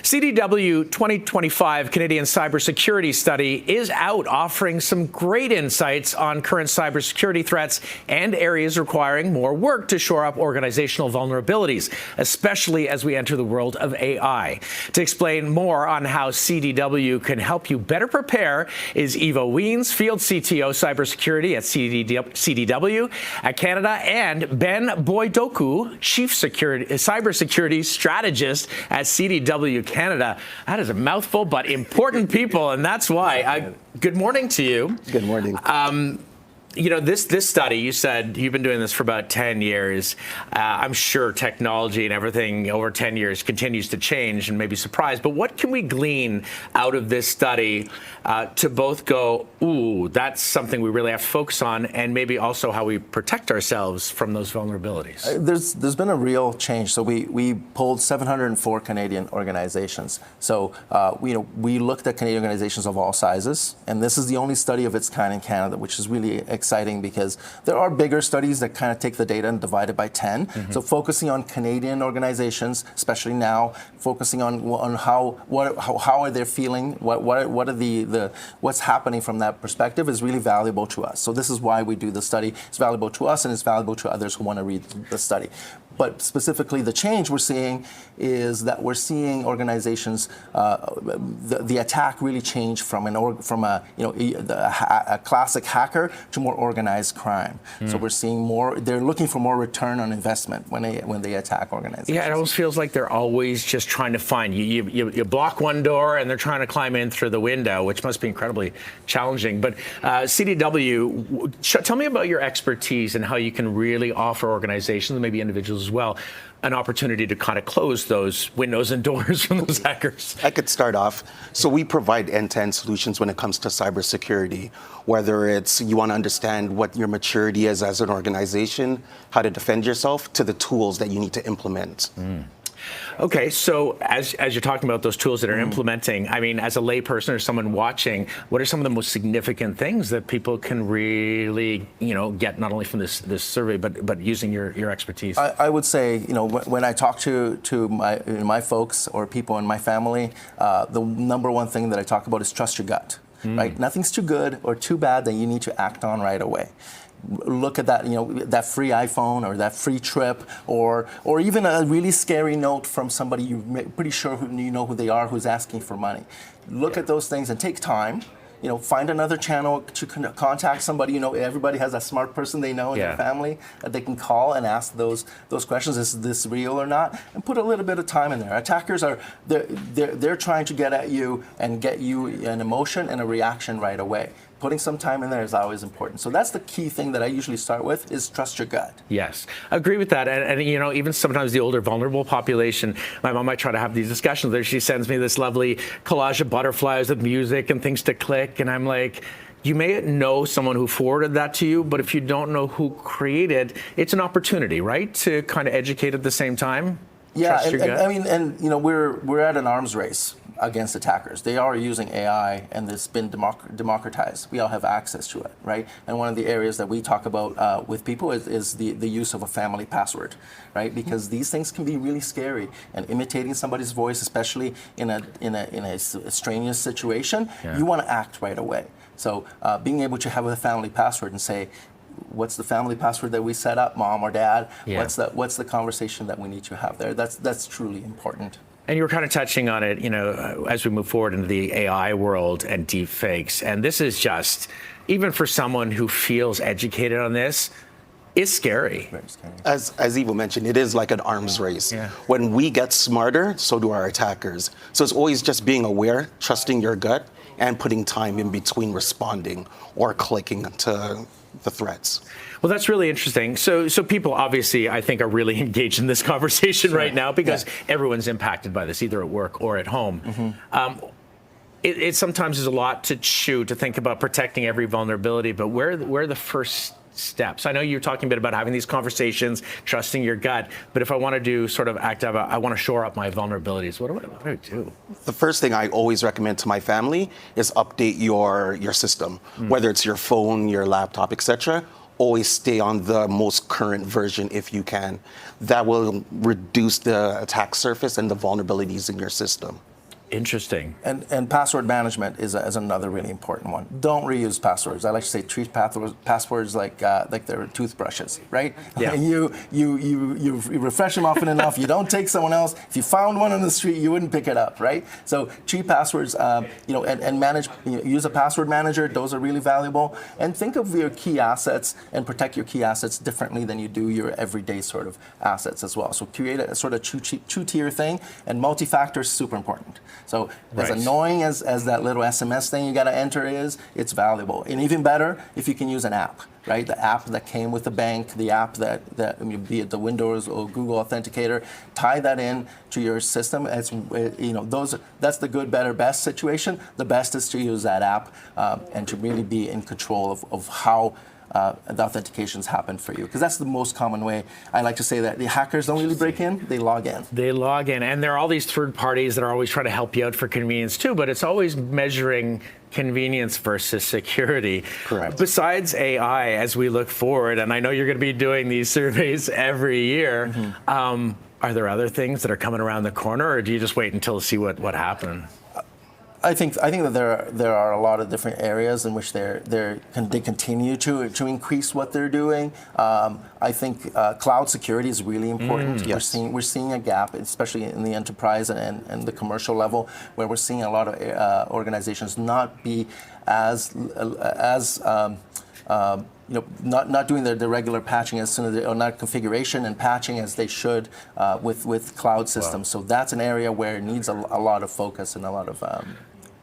CDW 2025 Canadian Cybersecurity Study is out, offering some great insights on current cybersecurity threats and areas requiring more work to shore up organizational vulnerabilities, especially as we enter the world of AI. To explain more on how CDW can help you better prepare is Eva Wiens, Field CTO Cybersecurity at CDW Canada, and Ben Boydoku, Chief Cybersecurity Strategist at CDW Canada. That is a mouthful, but important people, and that's why. Good morning to you. Good morning. You know, this study, you said you've been doing this for about 10 years. I'm sure technology and everything over 10 years continues to change and maybe surprise, but what can we glean out of this study to both go, ooh, that's something we really have to focus on, and maybe also how we protect ourselves from those vulnerabilities? There's been a real change. So we polled 704 Canadian organizations. So we looked at Canadian organizations of all sizes, and this is the only study of its kind in Canada, which is really exciting because there are bigger studies that kind of take the data and divide it by 10. Mm-hmm. So focusing on Canadian organizations, especially now, focusing on how are they feeling, what are what's happening from that perspective is really valuable to us. So this is why we do the study. It's valuable to us and it's valuable to others who want to read the study. But specifically, the change we're seeing is that we're seeing organizations, the attack really change from a classic hacker to more organized crime. So we're seeing more. They're looking for more return on investment when they attack organizations. Yeah, it almost feels like they're always just trying to find you. You block one door and they're trying to climb in through the window, which must be incredibly challenging. But CDW, tell me about your expertise and how you can really offer organizations, maybe individuals as well, an opportunity to kind of close those windows and doors from those hackers. I could start off. So we provide end-to-end solutions when it comes to cybersecurity, whether it's you want to understand what your maturity is as an organization, how to defend yourself, to the tools that you need to implement. Okay, so as you're talking about those tools that are implementing, I mean, as a layperson or someone watching, what are some of the most significant things that people can really, get not only from this survey, but using your expertise? I would say, when I talk to my folks or people in my family, the number one thing that I talk about is trust your gut. Right? Nothing's too good or too bad that you need to act on right away. Look at that, that free iPhone or that free trip, or even a really scary note from somebody you're pretty sure who they are, who's asking for money. Look at those things and take time. Find another channel to contact somebody. Everybody has a smart person they know in their family that they can call and ask those questions. Is this real or not? And put a little bit of time in there. Attackers they're trying to get at you and get you an emotion and a reaction right away. Putting some time in there is always important. So that's the key thing that I usually start with is trust your gut. Yes, I agree with that. And even sometimes the older vulnerable population, my mom might try to have these discussions there. She sends me this lovely collage of butterflies with music and things to click. And I'm like, you may know someone who forwarded that to you, but if you don't know who created, it's an opportunity, right? To kind of educate at the same time. Yeah, we're at an arms race against attackers. They are using AI, and it's been democratized. We all have access to it, right? And one of the areas that we talk about with people is the use of a family password, right? Because these things can be really scary, and imitating somebody's voice, especially in a strenuous situation, you want to act right away. So being able to have a family password and say, what's the family password that we set up, mom or dad? Yeah. What's the conversation that we need to have there? That's truly important. And you were kind of touching on it, as we move forward into the AI world and deepfakes. And this is just, even for someone who feels educated on this, it's scary. Very scary. As Eva mentioned, it is like an arms race. Yeah. When we get smarter, so do our attackers. So it's always just being aware, trusting your gut, and putting time in between responding or clicking to the threats. Well, that's really interesting. So people obviously, I think, are really engaged in this conversation right now because everyone's impacted by this, either at work or at home. It sometimes is a lot to chew to think about protecting every vulnerability, but where are the first steps? I know you're talking a bit about having these conversations, trusting your gut, but if I want to do sort of active, I want to shore up my vulnerabilities, what do I do? The first thing I always recommend to my family is update your system, whether it's your phone, your laptop, etc. Always stay on the most current version if you can. That will reduce the attack surface and the vulnerabilities in your system. Interesting. And password management is another really important one. Don't reuse passwords. I like to say treat passwords like they're toothbrushes, right? Yeah. You refresh them often enough. You don't take someone else. If you found one on the street, you wouldn't pick it up, right? So treat passwords, and manage. Use a password manager. Those are really valuable. And think of your key assets and protect your key assets differently than you do your everyday sort of assets as well. So create a sort of two-tier thing, and multi-factor is super important. So as annoying as that little SMS thing you got to enter is, it's valuable. And even better if you can use an app, right? The app that came with the bank, the app that be it the Windows or Google Authenticator, tie that in to your system. It's, that's the good, better, best situation. The best is to use that app and to really be in control of how the authentications happen for you, because that's the most common way. I like to say that the hackers don't really break in, they log in. They log in, and there are all these third parties that are always trying to help you out for convenience too, but it's always measuring convenience versus security. Correct. Besides AI, as we look forward, and I know you're going to be doing these surveys every year, are there other things that are coming around the corner, or do you just wait until to see what happens? I think that there are a lot of different areas in which they continue to increase what they're doing. I think cloud security is really important. Yes. We're seeing a gap, especially in the enterprise and the commercial level, where we're seeing a lot of organizations not be as not doing the regular patching as soon as or not configuration and patching as they should with cloud systems. So that's an area where it needs a lot of focus and a lot of.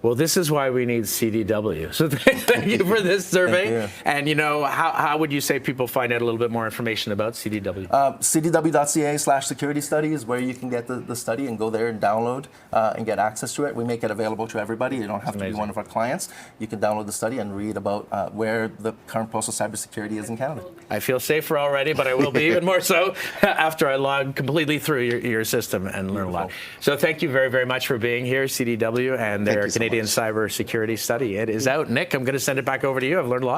Well, this is why we need CDW. So thank you for this survey. Thank you. And how would you say people find out a little bit more information about CDW? CDW.ca/security study is where you can get the study and go there and download and get access to it. We make it available to everybody. You don't have to be one of our clients. You can download the study and read about where the current postal cybersecurity is in Canada. I feel safer already, but I will be even more so after I log completely through your system and learn a lot. So thank you very, very much for being here, CDW, and their Canadian Cybersecurity Study. It is out. Nick, I'm going to send it back over to you. I've learned a lot.